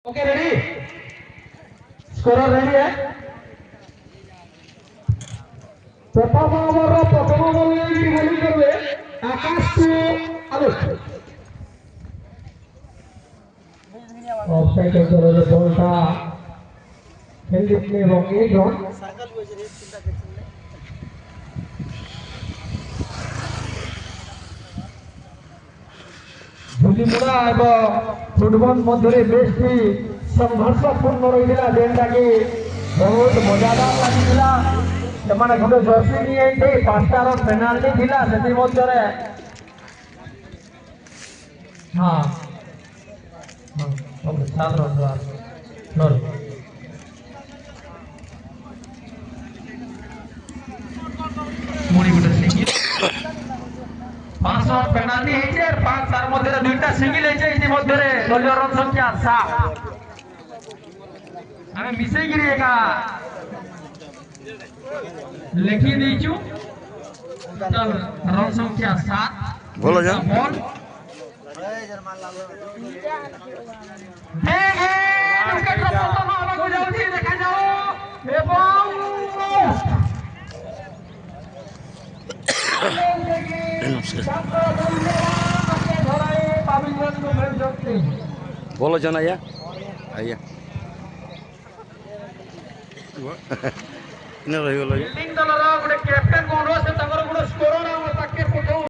okay ready scorer ready है प्रथम over प्रथम बॉलिंग बोलिंग करবে आकाश আলোক অফসাইড করে বলটা খেলতে এবং এই রান সার্কেল হয়েছে রে চিন্তা করছেন ঝুলিমুড়া এবং ফুটবল মধ্যে বেশি সংঘর্ষপূর্ণ রহিলা যেটাকি ବହୁତ ମଜାଦାର ଲାଗିଥିଲା ସେମାନେ ଗୋଟେ ଜର୍ସି ନିଆଇଲେ ପାଞ୍ଚଟାର ପେନାଲ୍ଟି ଥିଲା ସେଥିମଧ୍ୟରେ ହଁ ପୁଣି ଗୋଟେ ସିଙ୍ଗିଲ 500 পেনাল্টি হয়েছে আর 5 তার মধ্যে দুইটা সিঙ্গেল হয়েছে ইতিমধ্যে দলীয় রান সংখ্যা 7 আমি মিশাই গিরি একা লিখি দিয়েছু রান সংখ্যা 7 বলো যা বল হে হে উইকেট পতন হବାକୁ যাଉଛି দেখা যাও এবং बोलो जाना आया आया ଫିଲ୍ଡିଂ ଦଳର ଗୋଟେ କ୍ୟାପ୍ଟେନ ଅନୁରୋଧ ତାଙ୍କ